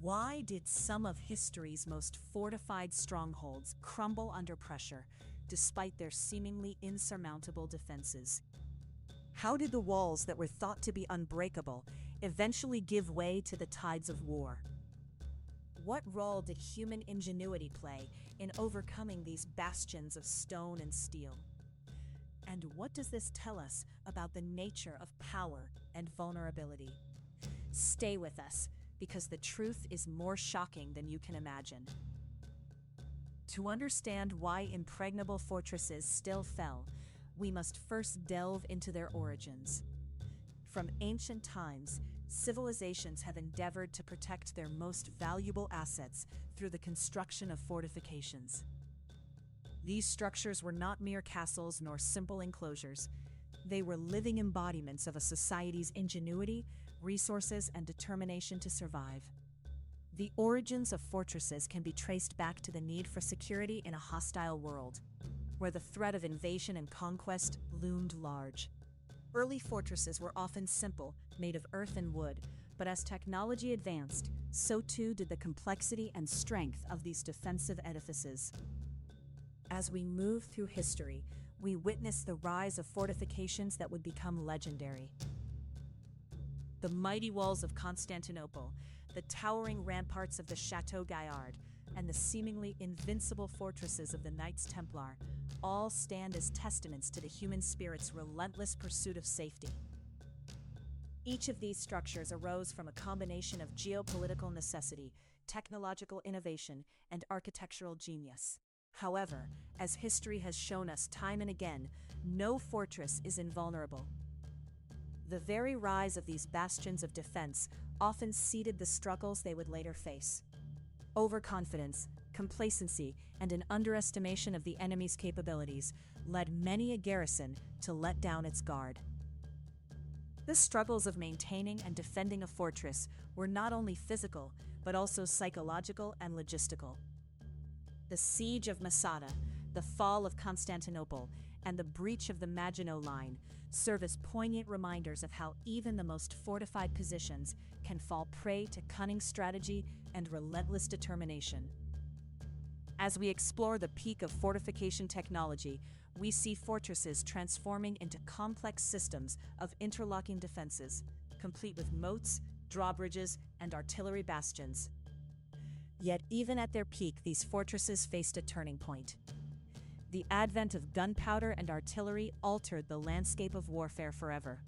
Why did some of history's most fortified strongholds crumble under pressure, despite their seemingly insurmountable defenses? How did the walls that were thought to be unbreakable eventually give way to the tides of war? What role did human ingenuity play in overcoming these bastions of stone and steel? And what does this tell us about the nature of power and vulnerability? Stay with us, because the truth is more shocking than you can imagine. To understand why impregnable fortresses still fell, we must first delve into their origins. From ancient times, civilizations have endeavored to protect their most valuable assets through the construction of fortifications. These structures were not mere castles nor simple enclosures. They were living embodiments of a society's ingenuity, resources, and determination to survive. The origins of fortresses can be traced back to the need for security in a hostile world, where the threat of invasion and conquest loomed large. Early fortresses were often simple, made of earth and wood, but as technology advanced, so too did the complexity and strength of these defensive edifices. As we move through history, we witness the rise of fortifications that would become legendary. The mighty walls of Constantinople, the towering ramparts of the Chateau Gaillard, and the seemingly invincible fortresses of the Knights Templar all stand as testaments to the human spirit's relentless pursuit of safety. Each of these structures arose from a combination of geopolitical necessity, technological innovation, and architectural genius. However, as history has shown us time and again, no fortress is invulnerable. The very rise of these bastions of defense often seeded the struggles they would later face. Overconfidence, complacency, and an underestimation of the enemy's capabilities led many a garrison to let down its guard. The struggles of maintaining and defending a fortress were not only physical, but also psychological and logistical. The siege of Masada, the fall of Constantinople, and the breach of the Maginot Line serve as poignant reminders of how even the most fortified positions can fall prey to cunning strategy and relentless determination. As we explore the peak of fortification technology, we see fortresses transforming into complex systems of interlocking defenses, complete with moats, drawbridges, and artillery bastions. Yet even at their peak, these fortresses faced a turning point. The advent of gunpowder and artillery altered the landscape of warfare forever.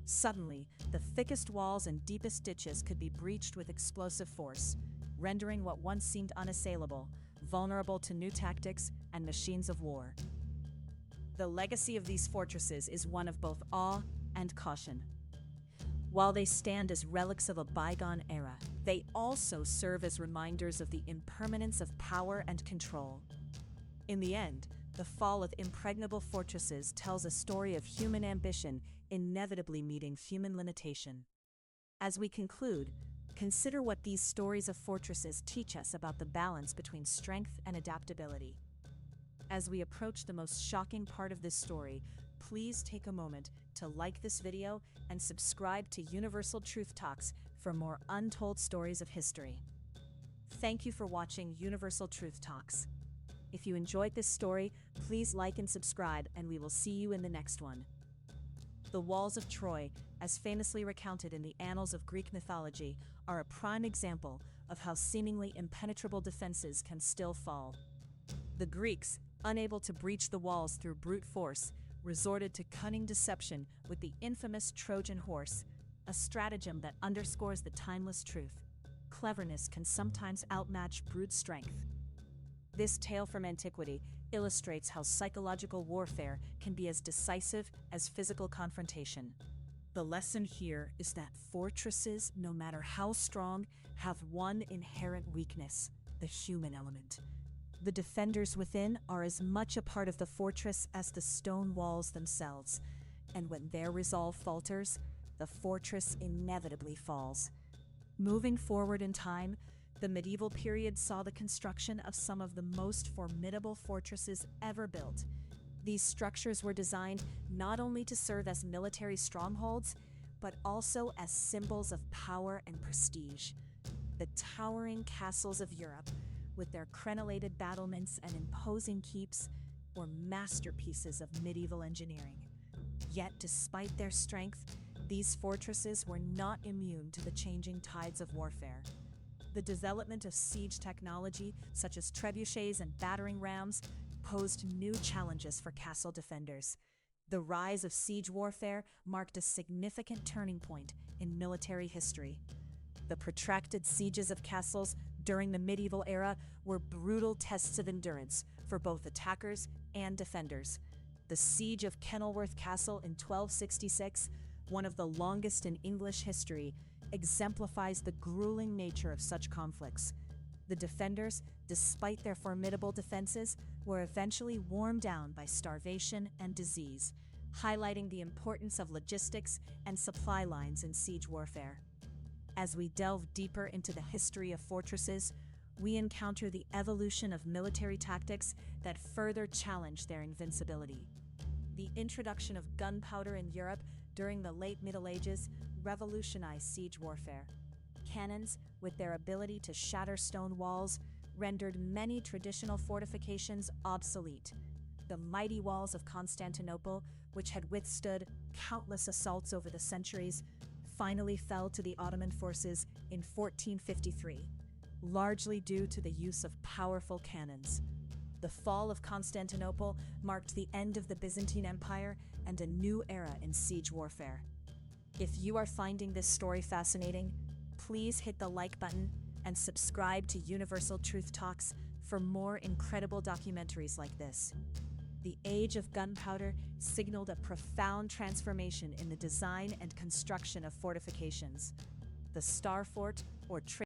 Suddenly, the thickest walls and deepest ditches could be breached with explosive force, rendering what once seemed unassailable vulnerable to new tactics and machines of war. The legacy of these fortresses is one of both awe and caution. While they stand as relics of a bygone era, they also serve as reminders of the impermanence of power and control. In the end, the fall of impregnable fortresses tells a story of human ambition inevitably meeting human limitation. As we conclude, consider what these stories of fortresses teach us about the balance between strength and adaptability. As we approach the most shocking part of this story, please take a moment to like this video and subscribe to Universal Truth Talks for more untold stories of history. Thank you for watching Universal Truth Talks. If you enjoyed this story, please like and subscribe, and we will see you in the next one. The walls of Troy, as famously recounted in the annals of Greek mythology, are a prime example of how seemingly impenetrable defenses can still fall. The Greeks, unable to breach the walls through brute force, resorted to cunning deception with the infamous Trojan horse, a stratagem that underscores the timeless truth: cleverness can sometimes outmatch brute strength. This tale from antiquity illustrates how psychological warfare can be as decisive as physical confrontation. The lesson here is that fortresses, no matter how strong, have one inherent weakness: the human element. The defenders within are as much a part of the fortress as the stone walls themselves, and when their resolve falters, the fortress inevitably falls. Moving forward in time, the medieval period saw the construction of some of the most formidable fortresses ever built. These structures were designed not only to serve as military strongholds, but also as symbols of power and prestige. The towering castles of Europe, with their crenellated battlements and imposing keeps, were masterpieces of medieval engineering. Yet, despite their strength, these fortresses were not immune to the changing tides of warfare. The development of siege technology, such as trebuchets and battering rams, posed new challenges for castle defenders. The rise of siege warfare marked a significant turning point in military history. The protracted sieges of castles during the medieval era were brutal tests of endurance for both attackers and defenders. The siege of Kenilworth Castle in 1266, one of the longest in English history, exemplifies the grueling nature of such conflicts. The defenders, despite their formidable defenses, were eventually worn down by starvation and disease, highlighting the importance of logistics and supply lines in siege warfare. As we delve deeper into the history of fortresses, we encounter the evolution of military tactics that further challenge their invincibility. The introduction of gunpowder in Europe during the late Middle Ages revolutionized siege warfare. Cannons, with their ability to shatter stone walls, rendered many traditional fortifications obsolete. The mighty walls of Constantinople, which had withstood countless assaults over the centuries, finally fell to the Ottoman forces in 1453, largely due to the use of powerful cannons. The fall of Constantinople marked the end of the Byzantine Empire and a new era in siege warfare. If you are finding this story fascinating, please hit the like button and subscribe to Universal Truth Talks for more incredible documentaries like this. The age of gunpowder signaled a profound transformation in the design and construction of fortifications. The Star Fort, or